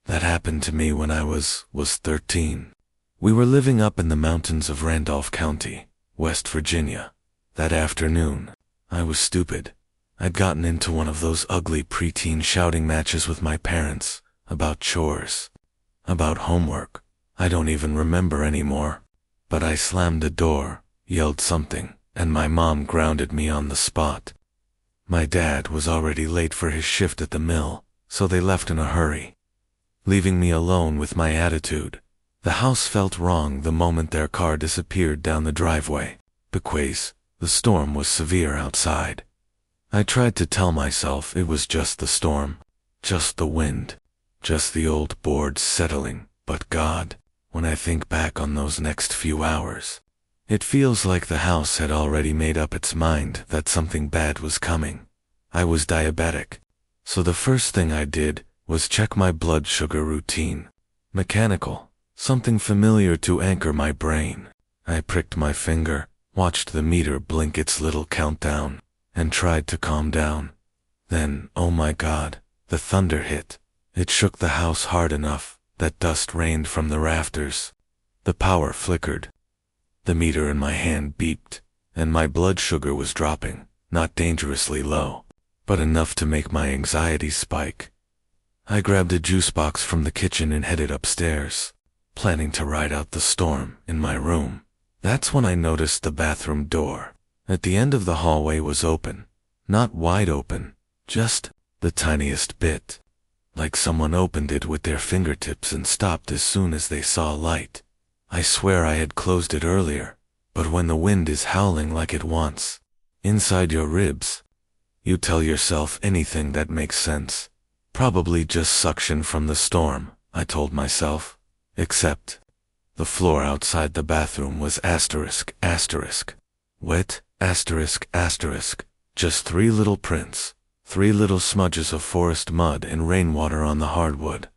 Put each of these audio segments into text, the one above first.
That happened to me when I was 13. We were living up in the mountains of Randolph County, West Virginia. That afternoon, I was stupid. I'd gotten into one of those ugly preteen shouting matches with my parents, about chores, about homework. I don't even remember anymore. But I slammed the door, yelled something, and my mom grounded me on the spot. My dad was already late for his shift at the mill, so they left in a hurry, leaving me alone with my attitude. The house felt wrong the moment their car disappeared down the driveway. Because the storm was severe outside. I tried to tell myself it was just the storm, just the wind, just the old boards settling, but God, when I think back on those next few hours, it feels like the house had already made up its mind that something bad was coming. I was diabetic, so the first thing I did was check my blood sugar routine. Mechanical, something familiar to anchor my brain. I pricked my finger, watched the meter blink its little countdown, and tried to calm down. Then, oh my God, the thunder hit. It shook the house hard enough that dust rained from the rafters. The power flickered. The meter in my hand beeped, and my blood sugar was dropping, not dangerously low, but enough to make my anxiety spike. I grabbed a juice box from the kitchen and headed upstairs, planning to ride out the storm in my room. That's when I noticed the bathroom door at the end of the hallway was open. Not wide open, just the tiniest bit. Like someone opened it with their fingertips and stopped as soon as they saw light. I swear I had closed it earlier, but when the wind is howling like it wants, inside your ribs, you tell yourself anything that makes sense. Probably just suction from the storm, I told myself. Except the floor outside the bathroom was wet, just 3 little prints, 3 little smudges of forest mud and rainwater on the hardwood.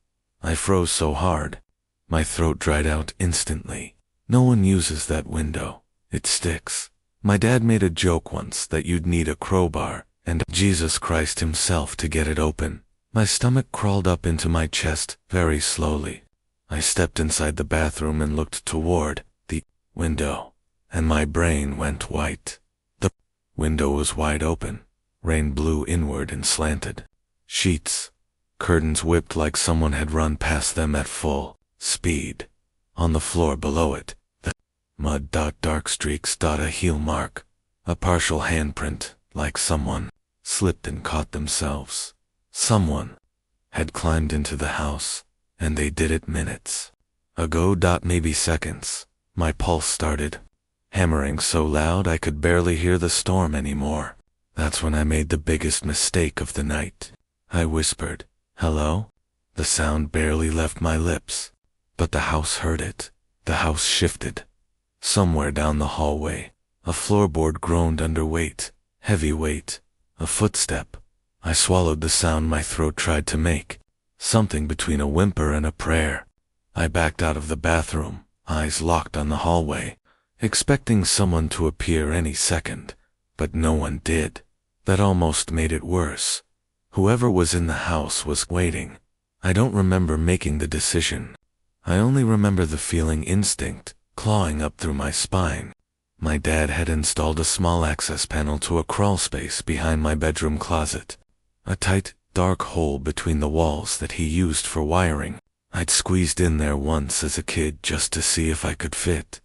I froze so hard, my throat dried out instantly. No one uses that window. It sticks. My dad made a joke once that you'd need a crowbar and Jesus Christ himself to get it open. My stomach crawled up into my chest very slowly. I stepped inside the bathroom and looked toward the window, and my brain went white. The window was wide open. Rain blew inward and slanted. Sheets, curtains whipped like someone had run past them at full speed. On the floor below it, the mud, dark streaks, a heel mark, a partial handprint, like someone slipped and caught themselves. Someone had climbed into the house, and they did it minutes ago. Maybe seconds. My pulse started hammering so loud I could barely hear the storm anymore. That's when I made the biggest mistake of the night. I whispered, "Hello?" The sound barely left my lips, but the house heard it. The house shifted. Somewhere down the hallway, a floorboard groaned under weight, heavy weight, a footstep. I swallowed the sound my throat tried to make, something between a whimper and a prayer. I backed out of the bathroom, eyes locked on the hallway, expecting someone to appear any second, but no one did. That almost made it worse. Whoever was in the house was waiting. I don't remember making the decision. I only remember the feeling instinct clawing up through my spine. My dad had installed a small access panel to a crawl space behind my bedroom closet. A tight, dark hole between the walls that he used for wiring. I'd squeezed in there once as a kid just to see if I could fit.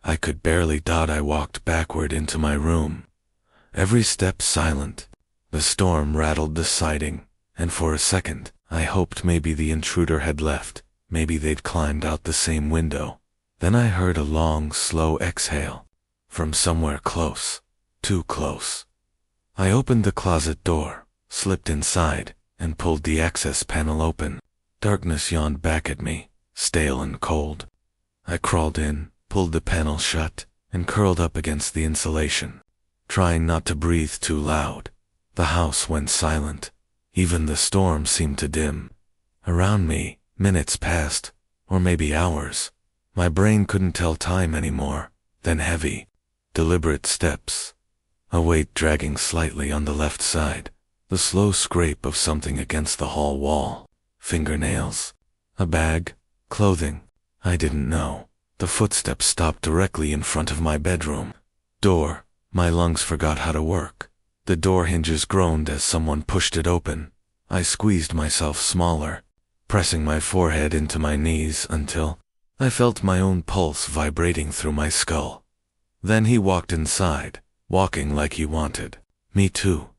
I could barely. I walked backward into my room, every step silent. The storm rattled the siding, and for a second, I hoped maybe the intruder had left, maybe they'd climbed out the same window. Then I heard a long, slow exhale, from somewhere close, too close. I opened the closet door, slipped inside, and pulled the access panel open. Darkness yawned back at me, stale and cold. I crawled in, pulled the panel shut, and curled up against the insulation, trying not to breathe too loud. The house went silent. Even the storm seemed to dim. Around me, minutes passed, or maybe hours. My brain couldn't tell time anymore. Then heavy, deliberate steps. A weight dragging slightly on the left side. The slow scrape of something against the hall wall. Fingernails. A bag? Clothing? I didn't know. The footsteps stopped directly in front of my bedroom door. My lungs forgot how to work. The door hinges groaned as someone pushed it open. I squeezed myself smaller, pressing my forehead into my knees until I felt my own pulse vibrating through my skull. Then he walked inside, walking like he wanted me to.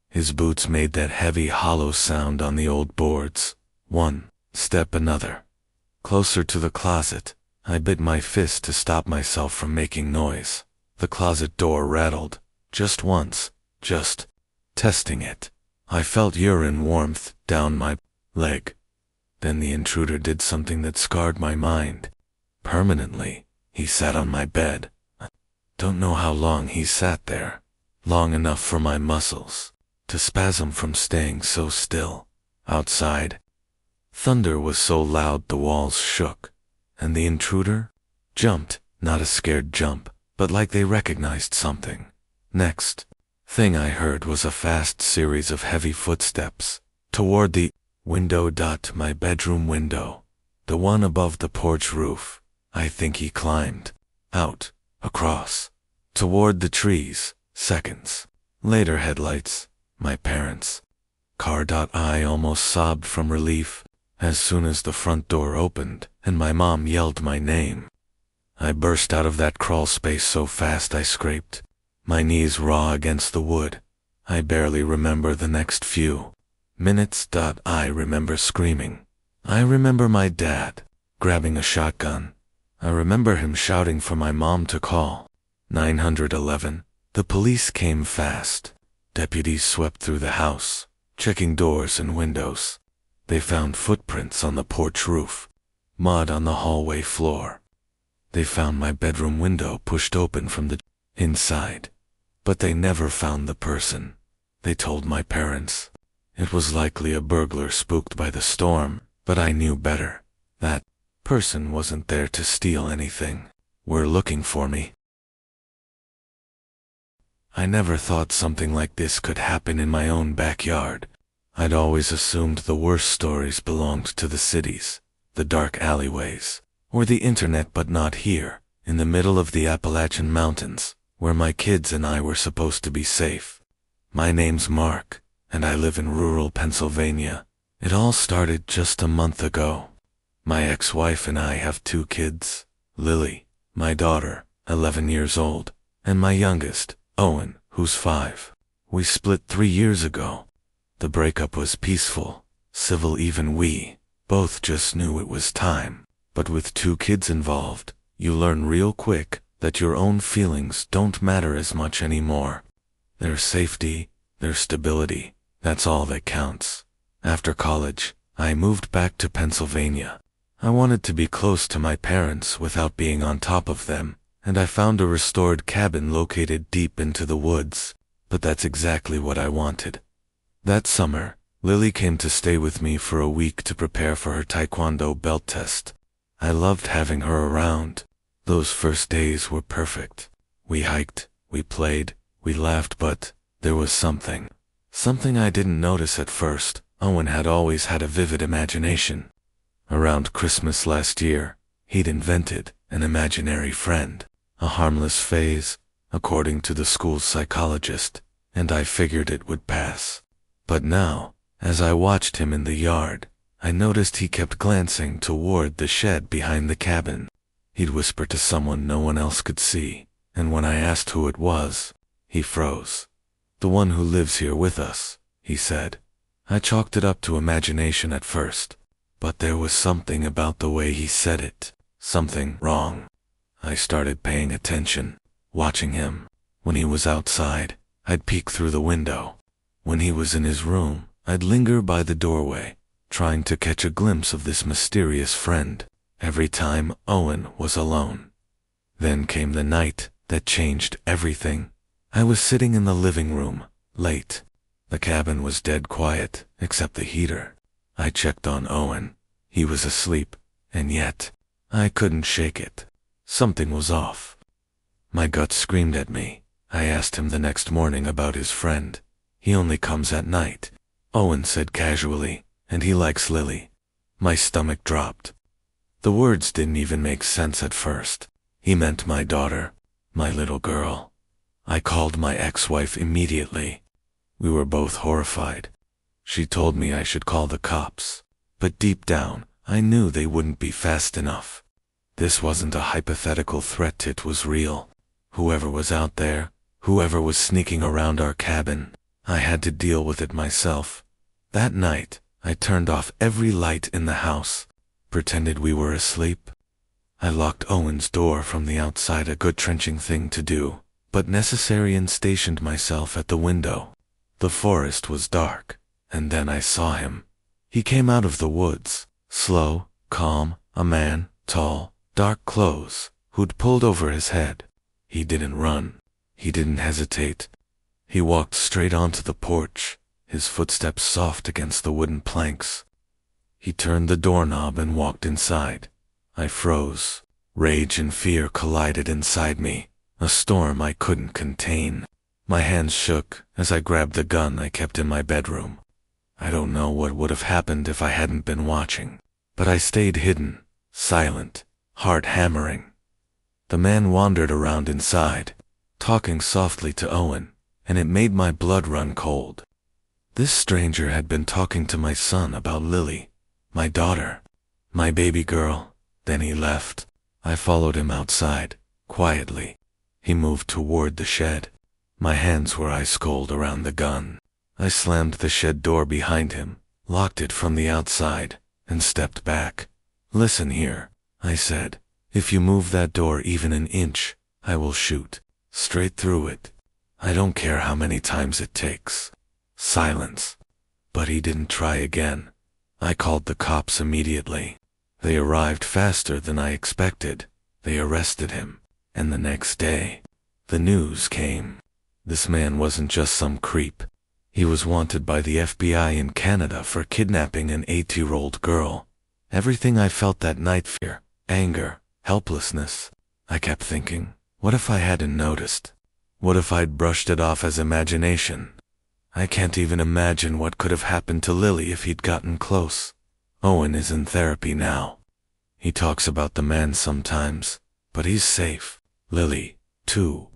His boots made that heavy hollow sound on the old boards. One step, another. Closer to the closet, I bit my fist to stop myself from making noise. The closet door rattled, just once, just testing it. I felt urine warmth down my leg. Then the intruder did something that scarred my mind permanently. He sat on my bed. Don't know how long he sat there. Long enough for my muscles to spasm from staying so still. Outside, thunder was so loud the walls shook, and the intruder jumped, not a scared jump, but like they recognized something. Next thing I heard was a fast series of heavy footsteps toward the window. My bedroom window, the one above the porch roof. I think he climbed out, across, toward the trees. Seconds later, headlights. My parents' car. I almost sobbed from relief as soon as the front door opened and my mom yelled my name. I burst out of that crawl space so fast I scraped my knees raw against the wood. I barely remember the next few minutes. I remember screaming. I remember my dad grabbing a shotgun. I remember him shouting for my mom to call 911. The police came fast. Deputies swept through the house, checking doors and windows. They found footprints on the porch roof, mud on the hallway floor. They found my bedroom window pushed open from the inside. But they never found the person. They told my parents it was likely a burglar spooked by the storm, but I knew better. That person wasn't there to steal anything. Were looking for me. I never thought something like this could happen in my own backyard. I'd always assumed the worst stories belonged to the cities, the dark alleyways, or the internet, but not here, in the middle of the Appalachian Mountains, where my kids and I were supposed to be safe. My name's Mark, and I live in rural Pennsylvania. It all started just a month ago. My ex-wife and I have 2 kids, Lily, my daughter, 11 years old, and my youngest, Owen, who's 5. We split 3 years ago. The breakup was peaceful, civil. Even we both just knew it was time. But with 2 kids involved, you learn real quick that your own feelings don't matter as much anymore. Their safety, their stability, that's all that counts. After college, I moved back to Pennsylvania. I wanted to be close to my parents without being on top of them, and I found a restored cabin located deep into the woods. But that's exactly what I wanted. That summer, Lily came to stay with me for a week to prepare for her taekwondo belt test. I loved having her around. Those first days were perfect. We hiked, we played, we laughed, but there was something I didn't notice at first. Owen had always had a vivid imagination. Around Christmas last year, he'd invented an imaginary friend, a harmless phase, according to the school's psychologist, and I figured it would pass. But now, as I watched him in the yard, I noticed he kept glancing toward the shed behind the cabin. He'd whisper to someone no one else could see, and when I asked who it was, he froze. "The one who lives here with us," he said. I chalked it up to imagination at first, but there was something about the way he said it, something wrong. I started paying attention, watching him. When he was outside, I'd peek through the window. When he was in his room, I'd linger by the doorway, trying to catch a glimpse of this mysterious friend. Every time Owen was alone. Then came the night that changed everything. I was sitting in the living room, late. The cabin was dead quiet, except the heater. I checked on Owen. He was asleep, and yet, I couldn't shake it. Something was off. My gut screamed at me. I asked him the next morning about his friend. "He only comes at night," Owen said casually, "and he likes Lily." My stomach dropped. The words didn't even make sense at first. He meant my daughter, my little girl. I called my ex-wife immediately. We were both horrified. She told me I should call the cops, but deep down, I knew they wouldn't be fast enough. This wasn't a hypothetical threat, it was real. Whoever was out there, whoever was sneaking around our cabin, I had to deal with it myself. That night, I turned off every light in the house, pretended we were asleep. I locked Owen's door from the outside, a good trenching thing to do, but necessary, and stationed myself at the window. The forest was dark, and then I saw him. He came out of the woods, slow, calm, a man, tall, dark clothes, who'd pulled over his head. He didn't run. He didn't hesitate. He walked straight onto the porch, his footsteps soft against the wooden planks. He turned the doorknob and walked inside. I froze. Rage and fear collided inside me, a storm I couldn't contain. My hands shook as I grabbed the gun I kept in my bedroom. I don't know what would have happened if I hadn't been watching, but I stayed hidden, silent, heart hammering. The man wandered around inside, talking softly to Owen, and it made my blood run cold. This stranger had been talking to my son about Lily, my daughter, my baby girl. Then he left. I followed him outside, quietly. He moved toward the shed. My hands were ice cold around the gun. I slammed the shed door behind him, locked it from the outside, and stepped back. "Listen here," I said. "If you move that door even an inch, I will shoot. Straight through it. I don't care how many times it takes." Silence. But he didn't try again. I called the cops immediately. They arrived faster than I expected. They arrested him. And the next day, the news came. This man wasn't just some creep. He was wanted by the FBI in Canada for kidnapping an 8-year-old girl. Everything I felt that night, fear, anger, helplessness. I kept thinking, what if I hadn't noticed? What if I'd brushed it off as imagination? I can't even imagine what could have happened to Lily if he'd gotten close. Owen is in therapy now. He talks about the man sometimes, but he's safe. Lily, too.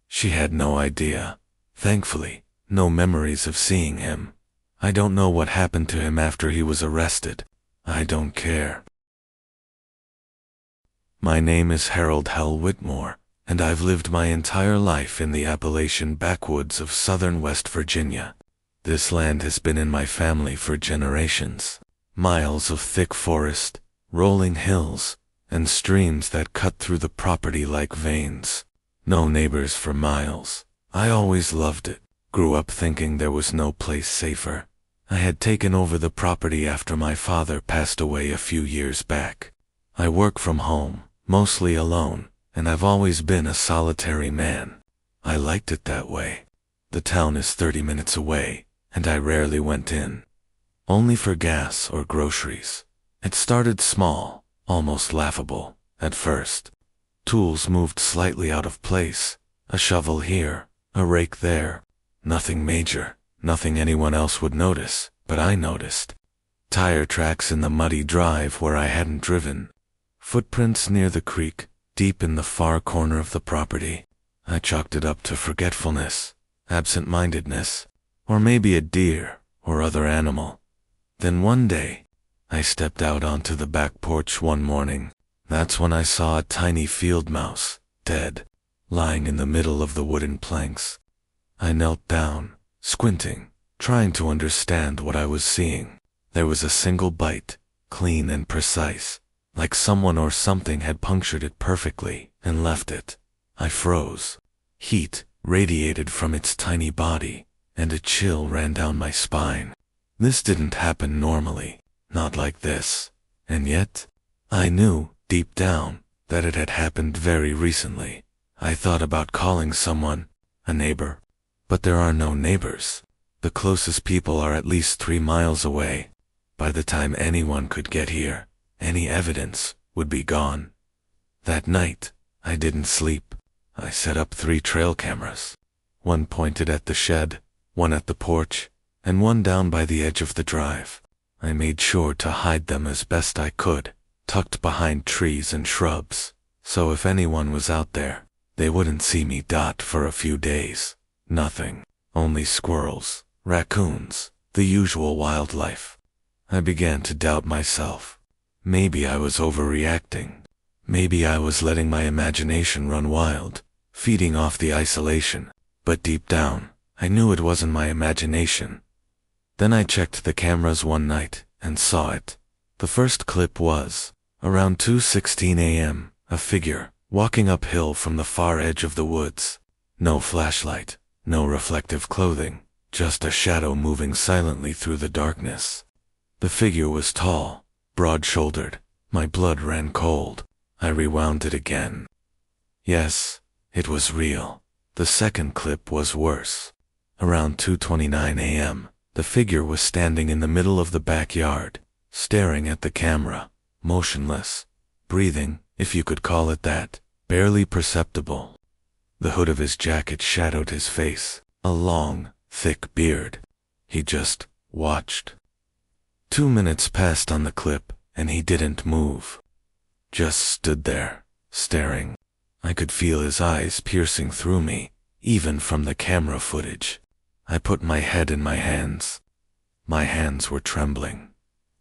She had no idea. Thankfully, no memories of seeing him. I don't know what happened to him after he was arrested. I don't care. My name is Harold Hell Whitmore, and I've lived my entire life in the Appalachian backwoods of southern West Virginia. This land has been in my family for generations. Miles of thick forest, rolling hills, and streams that cut through the property like veins. No neighbors for miles. I always loved it. Grew up thinking there was no place safer. I had taken over the property after my father passed away a few years back. I work from home, mostly alone, and I've always been a solitary man. I liked it that way. The town is 30 minutes away, and I rarely went in. Only for gas or groceries. It started small, almost laughable, at first. Tools moved slightly out of place, a shovel here, a rake there. Nothing major, nothing anyone else would notice, but I noticed. Tire tracks in the muddy drive where I hadn't driven. Footprints near the creek, deep in the far corner of the property. I chalked it up to forgetfulness, absent-mindedness, or maybe a deer or other animal. Then one day, I stepped out onto the back porch one morning. That's when I saw a tiny field mouse, dead, lying in the middle of the wooden planks. I knelt down, squinting, trying to understand what I was seeing. There was a single bite, clean and precise, like someone or something had punctured it perfectly and left it. I froze. Heat radiated from its tiny body, and a chill ran down my spine. This didn't happen normally, not like this. And yet, I knew, deep down, that it had happened very recently. I thought about calling someone, a neighbor. But there are no neighbors. The closest people are at least 3 miles away. By the time anyone could get here, any evidence would be gone. That night, I didn't sleep. I set up 3 trail cameras. One pointed at the shed, one at the porch, and one down by the edge of the drive. I made sure to hide them as best I could, tucked behind trees and shrubs, so if anyone was out there, they wouldn't see me. For a few days, nothing, only squirrels, raccoons, the usual wildlife. I began to doubt myself. Maybe I was overreacting. Maybe I was letting my imagination run wild, feeding off the isolation, but deep down, I knew it wasn't my imagination. Then I checked the cameras one night and saw it. The first clip was, around 2:16 a.m., a figure, walking uphill from the far edge of the woods. No flashlight, no reflective clothing, just a shadow moving silently through the darkness. The figure was tall, broad-shouldered. My blood ran cold. I rewound it again. Yes, it was real. The second clip was worse. Around 2:29 a.m., the figure was standing in the middle of the backyard, staring at the camera, motionless, breathing, if you could call it that, barely perceptible. The hood of his jacket shadowed his face, a long, thick beard. He just watched. 2 minutes passed on the clip, and he didn't move. Just stood there, staring. I could feel his eyes piercing through me, even from the camera footage. I put my head in my hands. My hands were trembling.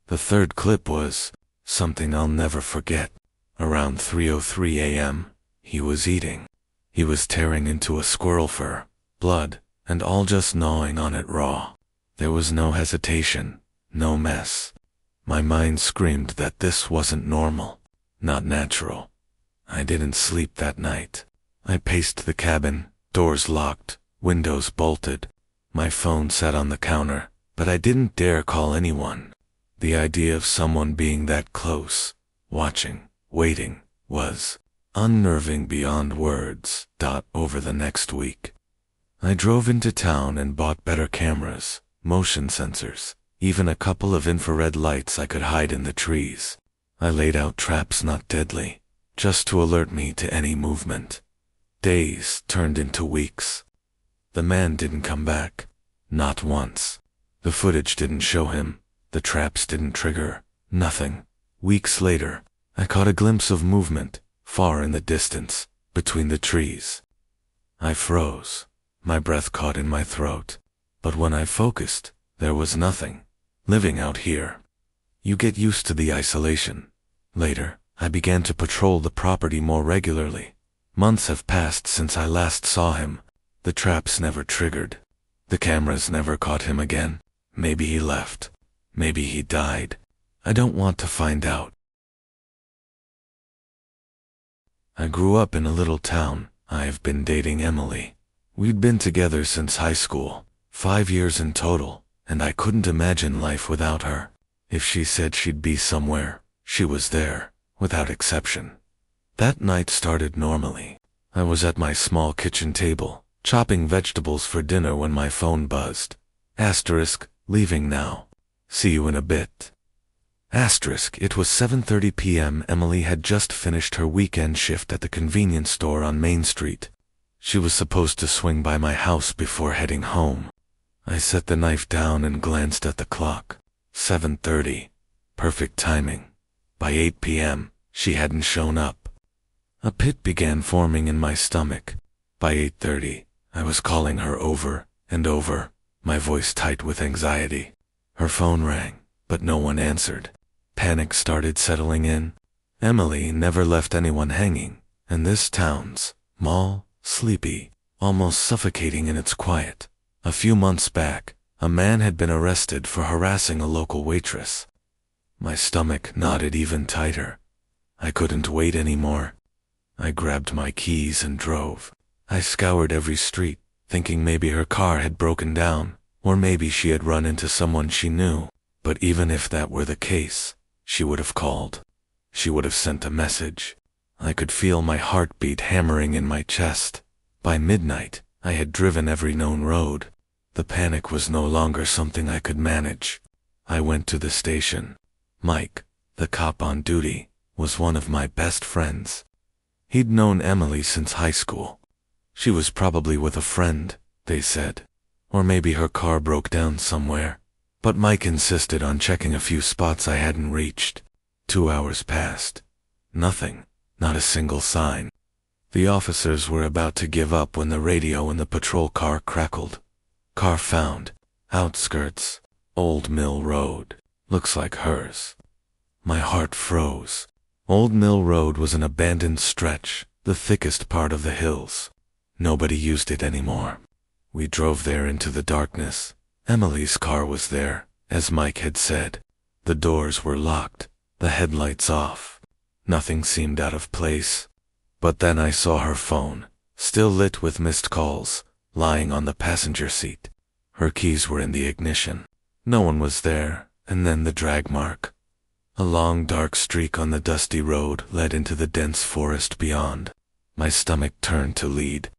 The third clip was something I'll never forget. Around 3:03 a.m., he was eating. He was tearing into a squirrel fur, blood, and all just gnawing on it raw. There was no hesitation, no mess. My mind screamed that this wasn't normal, not natural. I didn't sleep that night. I paced the cabin, doors locked, windows bolted. My phone sat on the counter, but I didn't dare call anyone. The idea of someone being that close, watching, waiting, was unnerving beyond words. Over the next week, I drove into town and bought better cameras, motion sensors, even a couple of infrared lights I could hide in the trees. I laid out traps not deadly, just to alert me to any movement. Days turned into weeks. The man didn't come back. Not once. The footage didn't show him. The traps didn't trigger. Nothing. Weeks later, I caught a glimpse of movement, far in the distance, between the trees. I froze. My breath caught in my throat. But when I focused, there was nothing. Living out here, you get used to the isolation. Later, I began to patrol the property more regularly. Months have passed since I last saw him. The traps never triggered. The cameras never caught him again. Maybe he left. Maybe he died. I don't want to find out. I grew up in a little town. I've been dating Emily. We'd been together since high school, 5 years in total, and I couldn't imagine life without her. If she said she'd be somewhere, she was there, without exception. That night started normally. I was at my small kitchen table, chopping vegetables for dinner when my phone buzzed. Asterisk, leaving now. See you in a bit. Asterisk, it was 7:30 p.m. Emily had just finished her weekend shift at the convenience store on Main Street. She was supposed to swing by my house before heading home. I set the knife down and glanced at the clock. 7:30. Perfect timing. By 8 p.m., she hadn't shown up. A pit began forming in my stomach. By 8:30, I was calling her over and over, my voice tight with anxiety. Her phone rang, but no one answered. Panic started settling in. Emily never left anyone hanging, and this town's small, sleepy, almost suffocating in its quiet. A few months back, a man had been arrested for harassing a local waitress. My stomach knotted even tighter. I couldn't wait anymore. I grabbed my keys and drove. I scoured every street, thinking maybe her car had broken down, or maybe she had run into someone she knew. But even if that were the case, she would have called. She would have sent a message. I could feel my heartbeat hammering in my chest. By midnight, I had driven every known road. The panic was no longer something I could manage. I went to the station. Mike, the cop on duty, was one of my best friends. He'd known Emily since high school. She was probably with a friend, they said. Or maybe her car broke down somewhere. But Mike insisted on checking a few spots I hadn't reached. 2 hours passed. Nothing, not a single sign. The officers were about to give up when the radio in the patrol car crackled. Car found. Outskirts. Old Mill Road. Looks like hers. My heart froze. Old Mill Road was an abandoned stretch, the thickest part of the hills. Nobody used it anymore. We drove there into the darkness. Emily's car was there, as Mike had said. The doors were locked, the headlights off. Nothing seemed out of place. But then I saw her phone, still lit with missed calls, lying on the passenger seat. Her keys were in the ignition. No one was there, and then the drag mark. A long dark streak on the dusty road led into the dense forest beyond. My stomach turned to lead.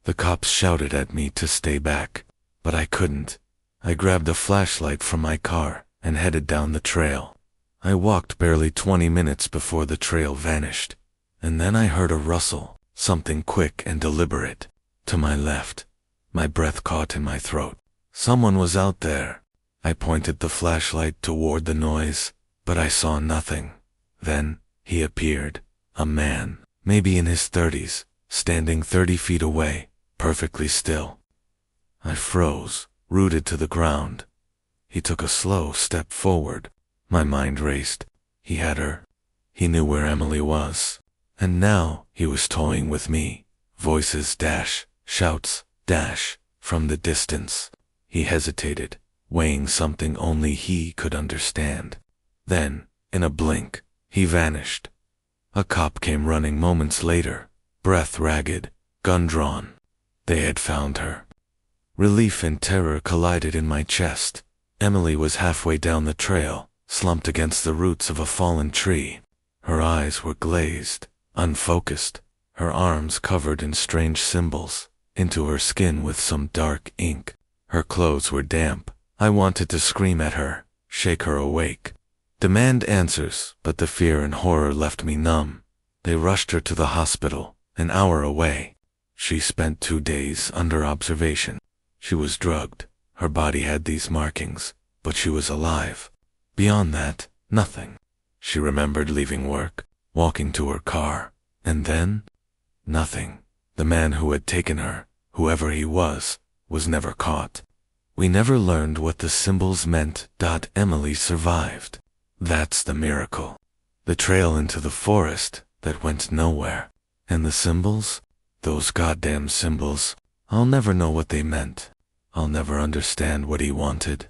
The cops shouted at me to stay back, but I couldn't. I grabbed a flashlight from my car and headed down the trail. I walked barely 20 minutes before the trail vanished, and then I heard a rustle, something quick and deliberate. To my left, my breath caught in my throat. Someone was out there. I pointed the flashlight toward the noise, but I saw nothing. Then, he appeared. A man, maybe in his 30s, standing 30 feet away, perfectly still. I froze, rooted to the ground. He took a slow step forward. My mind raced. He had her. He knew where Emily was. And now, he was toying with me. Voices dash, shouts, dash, from the distance. He hesitated, weighing something only he could understand. Then, in a blink, he vanished. A cop came running moments later, breath ragged, gun drawn. They had found her. Relief and terror collided in my chest. Emily was halfway down the trail, slumped against the roots of a fallen tree. Her eyes were glazed, unfocused, her arms covered in strange symbols, into her skin with some dark ink. Her clothes were damp. I wanted to scream at her, shake her awake, demand answers, but the fear and horror left me numb. They rushed her to the hospital, an hour away. She spent 2 days under observation. She was drugged. Her body had these markings, but she was alive. Beyond that, nothing. She remembered leaving work, walking to her car, and then? Nothing. The man who had taken her, whoever he was never caught. We never learned what the symbols meant. Emily survived. That's the miracle. The trail into the forest that went nowhere. And the symbols? Those goddamn symbols. I'll never know what they meant. I'll never understand what he wanted.